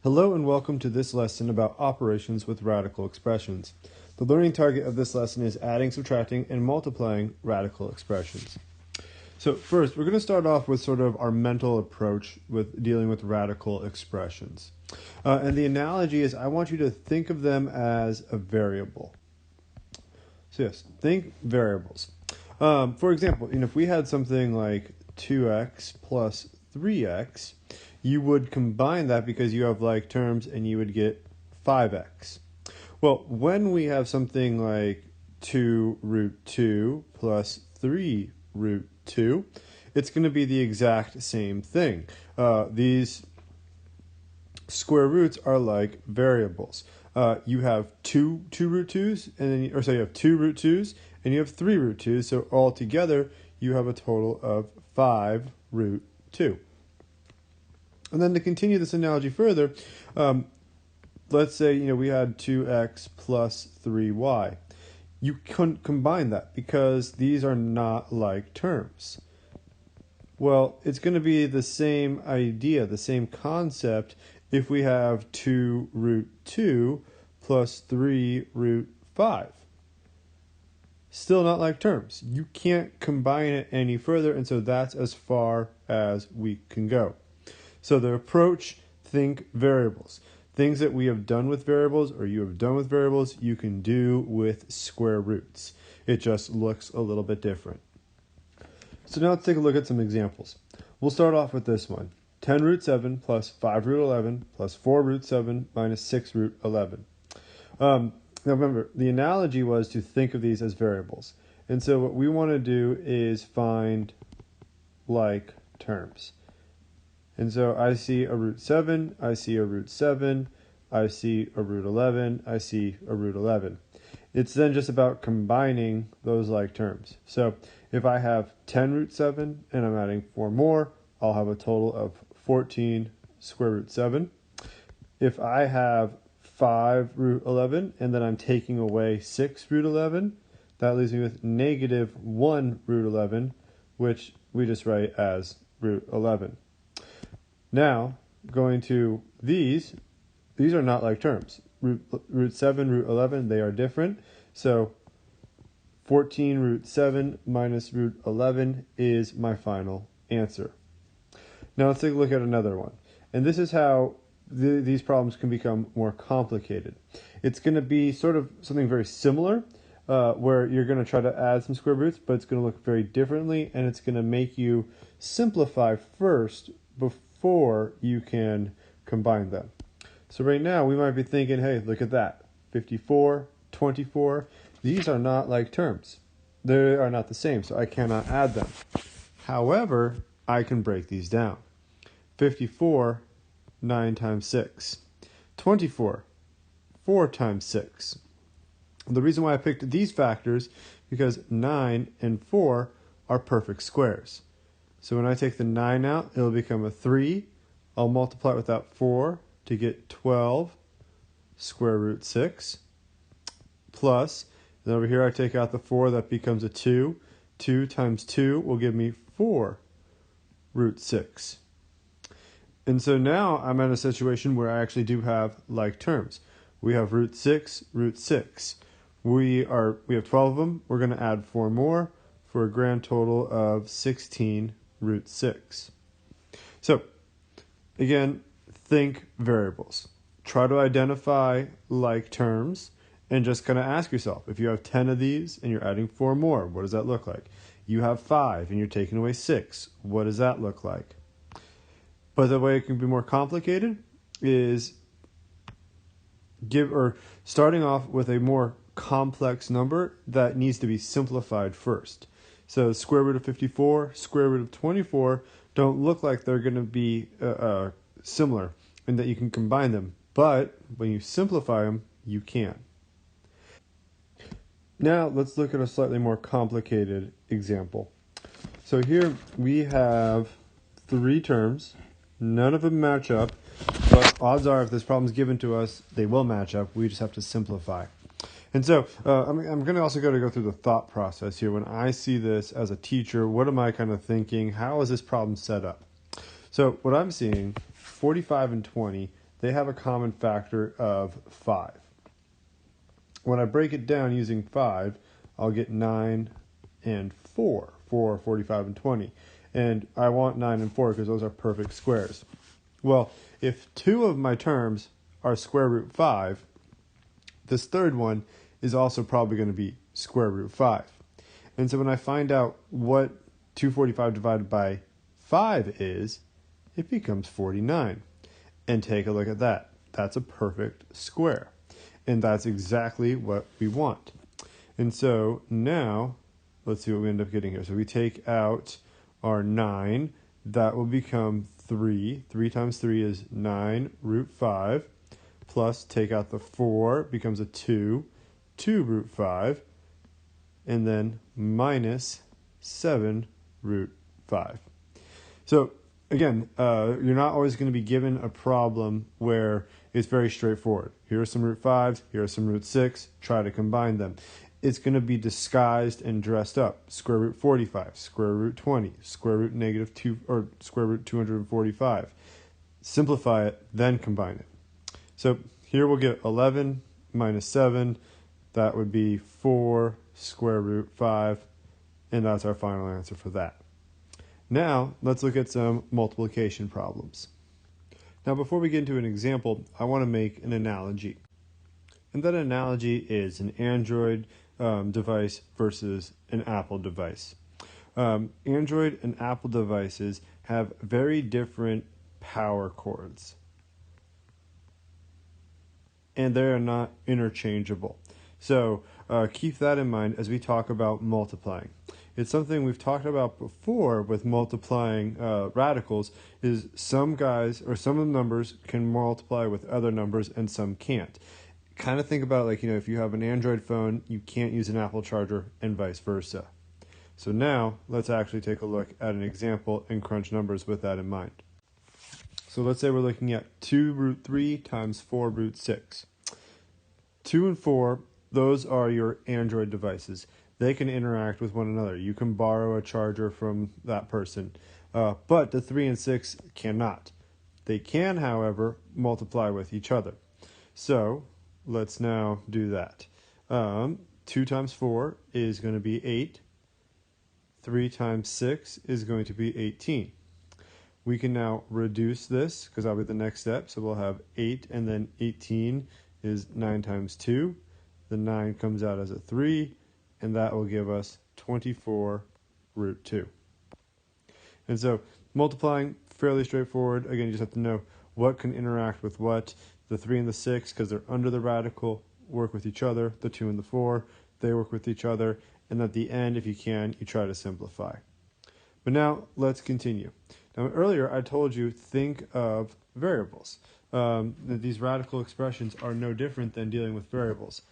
Hello and welcome to this lesson about operations with radical expressions. The learning target of this lesson is adding, subtracting, and multiplying radical expressions. So first, we're going to start off with sort of our mental approach with dealing with radical expressions. And the analogy is I want you to think of them as a variable. So yes, think variables. For example, if we had something like 2x plus 3x, you would combine that because you have like terms and you would get 5x. Well, when we have something like 2 root 2 plus 3 root 2, it's going to be the exact same thing. These square roots are like variables. You have two root 2's, and then, you have 2 root 2's, and you have 3 root 2's, so altogether you have a total of 5 root 2. And then to continue this analogy further, let's say we had 2x plus 3y. You couldn't combine that because these are not like terms. Well, it's going to be the same idea, the same concept if we have 2 root 2 plus 3 root 5. Still not like terms. You can't combine it any further, and so that's as far as we can go. So the approach, think variables. Things that we have done with variables or you have done with variables, you can do with square roots. It just looks a little bit different. So now let's take a look at some examples. We'll start off with this one. 10 root 7 plus 5 root 11 plus 4 root 7 minus 6 root 11. Now remember, the analogy was to think of these as variables. And so what we want to do is find like terms. And so I see a root 7, I see a root 7, I see a root 11, I see a root 11. It's then just about combining those like terms. So if I have 10 root 7 and I'm adding 4 more, I'll have a total of 14 square root 7. If I have 5 root 11 and then I'm taking away 6 root 11, that leaves me with negative 1 root 11, which we just write as root 11. Now, going to these are not like terms. Root 7, root 11, they are different. So 14 root 7 minus root 11 is my final answer. Now let's take a look at another one. And this is how these problems can become more complicated. It's going to be sort of something very similar, where you're going to try to add some square roots, but it's going to look very differently, and it's going to make you simplify first before you can combine them. So right now we might be thinking, hey, look at that. 54, 24, these are not like terms. They are not the same, so I cannot add them. However, I can break these down. 54, 9 times 6. 24, 4 times 6. The reason why I picked these factors because 9 and 4 are perfect squares. So when I take the 9 out, it'll become a 3. I'll multiply it with that 4 to get 12 square root 6. Plus, then over here I take out the 4, that becomes a 2. 2 times 2 will give me 4 root 6. And so now I'm in a situation where I actually do have like terms. We have root 6, root 6. We have 12 of them. We're going to add 4 more for a grand total of 16 root 6. So, again, think variables. Try to identify like terms and just kind of ask yourself, if you have 10 of these and you're adding 4 more, what does that look like? You have 5 and you're taking away 6, what does that look like? But the way it can be more complicated is starting off with a more complex number that needs to be simplified first. So square root of 54, square root of 24 don't look like they're going to be similar in that you can combine them. But when you simplify them, you can. Now let's look at a slightly more complicated example. So here we have 3 terms. None of them match up, but odds are if this problem is given to us, they will match up. We just have to simplify. And so I'm going to also go through the thought process here. When I see this as a teacher, what am I kind of thinking? How is this problem set up? So what I'm seeing, 45 and 20, they have a common factor of 5. When I break it down using 5, I'll get 9 and 4. 4, 45, and 20. And I want 9 and 4 because those are perfect squares. Well, if two of my terms are square root 5, this third one is also probably going to be square root 5. And so when I find out what 245 divided by 5 is, it becomes 49. And take a look at that. That's a perfect square. And that's exactly what we want. And so now, let's see what we end up getting here. So we take out our 9. That will become 3. 3 times 3 is 9 root 5. Plus take out the 4, becomes a 2. 2 root 5. And then minus 7 root 5. So again, you're not always going to be given a problem where it's very straightforward. Here are some root 5s, here are some root 6, try to combine them. It's going to be disguised and dressed up. Square root 45, square root 20, square root negative 2, or square root 245. Simplify it, then combine it. So here we'll get 11 minus 7, that would be 4 square root 5, and that's our final answer for that. Now, let's look at some multiplication problems. Now, before we get into an example, I want to make an analogy. And that analogy is an Android device versus an Apple device. Android and Apple devices have very different power cords. And they are not interchangeable. So keep that in mind as we talk about multiplying. It's something we've talked about before with multiplying radicals, is some guys or some of the numbers can multiply with other numbers and some can't. Kind of think about it like, if you have an Android phone, you can't use an Apple charger and vice versa. So now let's actually take a look at an example and crunch numbers with that in mind. So let's say we're looking at 2 root 3 times 4 root 6. 2 and 4, those are your Android devices. They can interact with one another. You can borrow a charger from that person. But the 3 and 6 cannot. They can, however, multiply with each other. So let's now do that. 2 times 4 is going to be 8. 3 times 6 is going to be 18. We can now reduce this because that'll be the next step. So we'll have 8 and then 18 is 9 times 2. The 9 comes out as a 3. And that will give us 24 root 2. And so multiplying, fairly straightforward. Again, you just have to know what can interact with what. The 3 and the 6, because they're under the radical, work with each other. The 2 and the 4, they work with each other. And at the end, if you can, you try to simplify. But now, let's continue. Now, earlier I told you, think of variables. These radical expressions are no different than dealing with variables.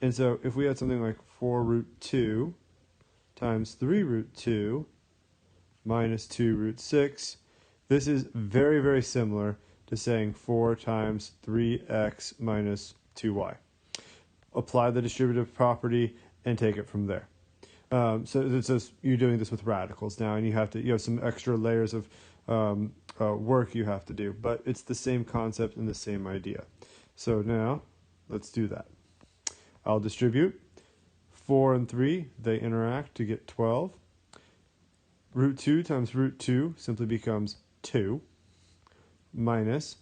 And so if we had something like 4 root 2 times 3 root 2 minus 2 root 6, this is very, very similar to saying 4 times 3x minus 2y. Apply the distributive property and take it from there. So it's just, you're doing this with radicals now, and you have some extra layers of work you have to do, but it's the same concept and the same idea. So now let's do that. I'll distribute. 4 and 3, they interact to get 12. Root 2 times root 2 simply becomes 2. Minus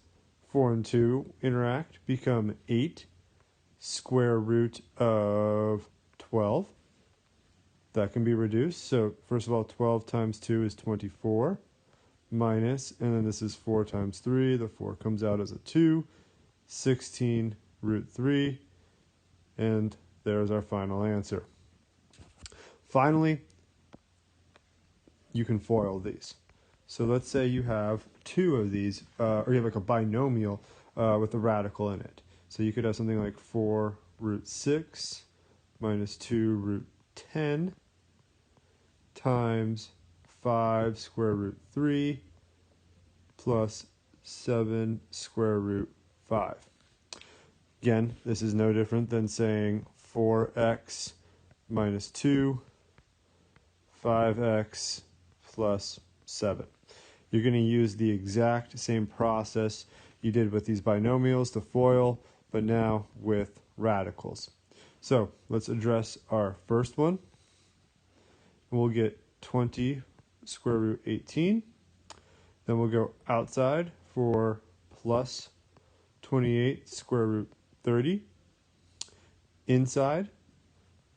4 and 2 interact, become 8. Square root of 12. That can be reduced. So first of all, 12 times 2 is 24. Minus, and then this is 4 times 3. The 4 comes out as a 2. 16 root 3. And there's our final answer. Finally, you can FOIL these. So let's say you have 2 of these, or you have like a binomial with a radical in it. So you could have something like 4 root 6 minus 2 root 10 times 5 square root 3 plus 7 square root 5. Again, this is no different than saying 4x minus 2, 5x plus 7. You're going to use the exact same process. you did with these binomials to FOIL, but now with radicals. So let's address our first one. We'll get 20 square root 18. Then we'll go outside for plus 28 square root 30. Inside,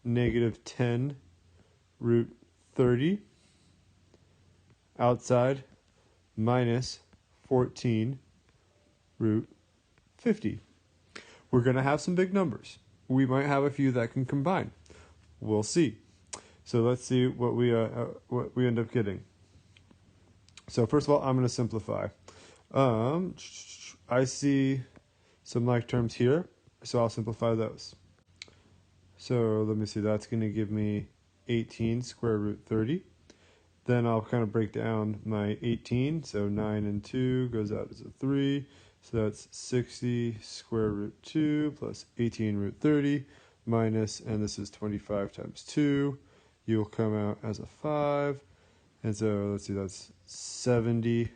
negative 10 root 30. Outside, minus 14 root 50. We're going to have some big numbers. We might have a few that can combine. We'll see. So let's see what we end up getting. So first of all, I'm going to simplify. I see some like terms here, so I'll simplify those. So let me see, that's going to give me 18 square root 30. Then I'll kind of break down my 18. So 9 and 2 goes out as a 3. So that's 60 square root 2 plus 18 root 30 minus, and this is 25 times 2. You'll come out as a 5. And so let's see, that's 70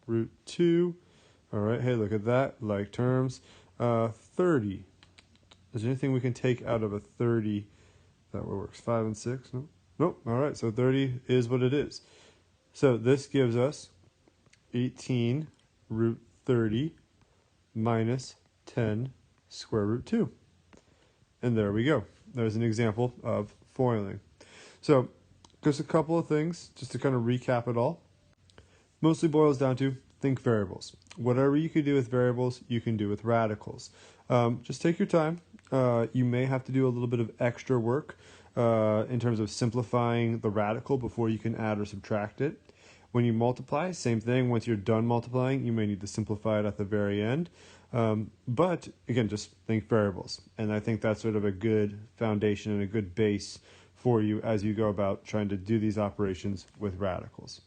root 2. All right, hey, look at that, like terms. 30. Is there anything we can take out of a 30 that works? 5 and 6? No? Nope. All right, so 30 is what it is. So this gives us 18 root 30 minus 10 square root 2. And there we go. There's an example of foiling. So just a couple of things, just to kind of recap it all. Mostly boils down to think variables. Whatever you can do with variables, you can do with radicals. Just take your time. You may have to do a little bit of extra work in terms of simplifying the radical before you can add or subtract it. When you multiply, same thing. Once you're done multiplying, you may need to simplify it at the very end. But again, just think variables. And I think that's sort of a good foundation and a good base for you as you go about trying to do these operations with radicals.